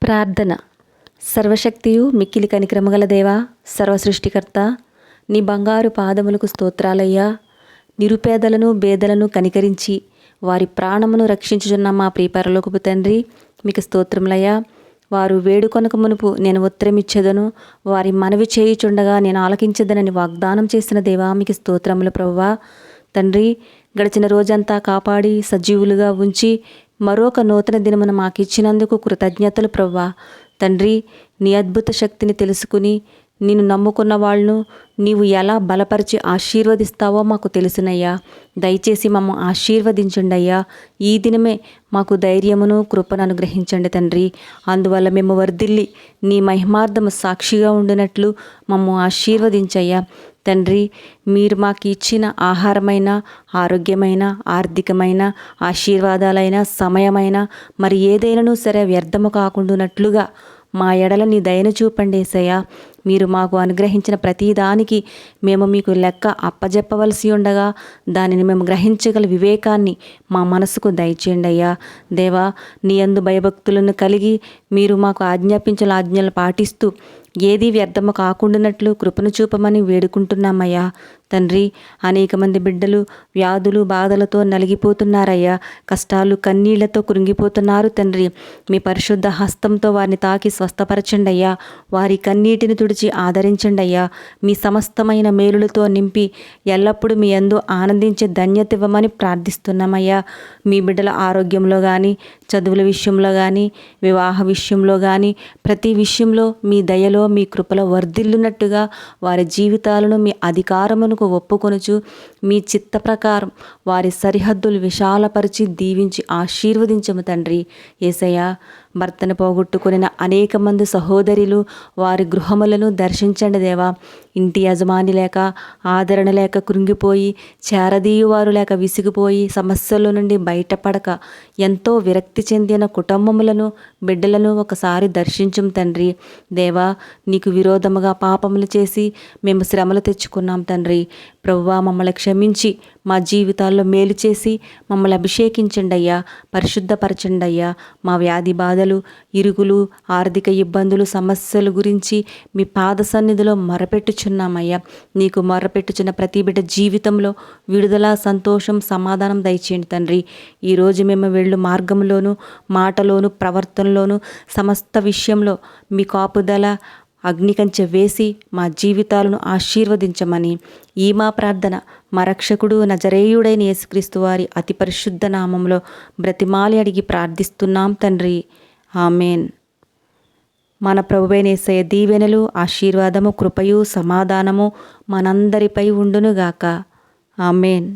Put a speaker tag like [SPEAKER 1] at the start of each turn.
[SPEAKER 1] ప్రార్థన. సర్వశక్తియు మిక్కిలి కనికరముగల దేవా, సర్వసృష్టికర్త, నీ బంగారు పాదములకు స్తోత్రాలయ్యా. నిరుపేదలను బేదలను కనికరించి వారి ప్రాణమును రక్షించుచున్న మా ప్రియపరలోకపు తండ్రి, మీకు స్తోత్రములయ్యా. వారు వేడుకొనక మునుపు నేను ఉత్తరమిచ్చేదను, వారి మనవి చేయుచుండగా నేను ఆలకించదనని వాగ్దానం చేసిన దేవా, మీకు స్తోత్రములు ప్రభువా. తండ్రి, గడిచిన రోజంతా కాపాడి సజీవులుగా ఉంచి మరొక నూతన దినమున మాకిచ్చినందుకు కృతజ్ఞతలు ప్రభువా. తండ్రి, నీ అద్భుత శక్తిని తెలుసుకుని నిన్ను నమ్ముకున్న వాళ్ళను నీవు ఎలా బలపరిచి ఆశీర్వదిస్తావో మాకు తెలుసునయ్యా. దయచేసి మమ్మ ఆశీర్వదించండి అయ్యా. ఈ దినమే మాకు ధైర్యమును కృపను అనుగ్రహించండి తండ్రి. అందువల్ల మేము వర్ధిల్లి నీ మహిమార్థము సాక్షిగా ఉండినట్లు మమ్మ ఆశీర్వదించయ్యా. తండ్రి, మీరు మాకు ఇచ్చిన ఆహారమైన, ఆరోగ్యమైన, ఆర్థికమైన, ఆశీర్వాదాలైన, సమయమైన మరి ఏదైనాను సరే వ్యర్థము కాకుండానట్లుగా మా ఎడల నీ దయను చూపండి యేసయ్యా. మీరు మాకు అనుగ్రహించిన ప్రతిదానికి మేము మీకు లెక్క అప్పజెప్పవలసి ఉండగా దానిని మేము గ్రహించగల వివేకాన్ని మా మనసుకు దయచేయండి అయ్యా. దేవా, నీ యందు భయభక్తులను కలిగి మీరు మాకు ఆజ్ఞాపించిన ఆజ్ఞలు పాటిస్తూ ఏదీ వ్యర్థము కాకుండానట్లు కృపను చూపమని వేడుకుంటున్నామయ్యా. తండ్రి, అనేక మంది బిడ్డలు వ్యాధులు బాధలతో నలిగిపోతున్నారయ్యా. కష్టాలు కన్నీళ్లతో కృంగిపోతున్నారు తండ్రి. మీ పరిశుద్ధ హస్తంతో వారిని తాకి స్వస్థపరచండి అయ్యా. వారి కన్నీటిని తుడిచి ఆదరించండి అయ్యా. మీ సమస్తమైన మేలులతో నింపి ఎల్లప్పుడూ మీ యందు ఆనందించే ధన్యత ఇవ్వమని ప్రార్థిస్తున్నామయ్యా. మీ బిడ్డల ఆరోగ్యంలో కానీ, చదువుల విషయంలో కానీ, వివాహ విషయంలో కానీ, ప్రతి విషయంలో మీ దయలో మీ కృపలో వర్ధిల్లునట్టుగా వారి జీవితాలను మీ అధికారమునకు ఒప్పుకొనుచు మీ చిత్త ప్రకారం వారి సరిహద్దులు విశాలపరిచి దీవించి ఆశీర్వదించము తండ్రి. యేసయ్యా, భర్తను పోగొట్టుకుని అనేక మంది సహోదరులు వారి గృహములను దర్శించండి దేవా. ఇంటి యజమాని లేక, ఆదరణ లేక కృంగిపోయి, చేరదీయువారు లేక విసిగిపోయి, సమస్యల నుండి బయటపడక ఎంతో విరక్తి చెందిన కుటుంబములను, బిడ్డలను ఒకసారి దర్శించుము తండ్రి. దేవా, నీకు విరోధముగా పాపములు చేసి మేము శ్రమలు తెచ్చుకున్నాం తండ్రి. ప్రభువా, మమ్మల్ని క్షమించి మా జీవితాల్లో మేలు చేసి మమ్మల్ని అభిషేకించండి అయ్యా. పరిశుద్ధపరచండి అయ్యా. మా వ్యాధి బాధలు, ఇరుగులు, ఆర్థిక ఇబ్బందులు, సమస్యల గురించి మీ పాద సన్నిధిలో మొరపెట్టుచున్నామయ్యా. నీకు మొరపెట్టుచున్న ప్రతి బిడ్డ జీవితంలో విడుదల, సంతోషం, సమాధానం దయచేయండి తండ్రి. ఈరోజు మేము వెళ్ళు మార్గంలోను, మాటలోను, ప్రవర్తనలోను, సమస్త విషయంలో మీ కాపుదల అగ్నికంచె వేసి మా జీవితాలను ఆశీర్వదించమని ఈ మా ప్రార్థన మా రక్షకుడు నజరేయుడైన యేసుక్రీస్తు వారి అతి పరిశుద్ధ నామంలో బ్రతిమాలి అడిగి ప్రార్థిస్తున్నాం తండ్రి. ఆమెన్. మన ప్రభువైన యేసయ్య దీవెనలు, ఆశీర్వాదము, కృపయు, సమాధానము మనందరిపై ఉండునుగాక. ఆమెన్.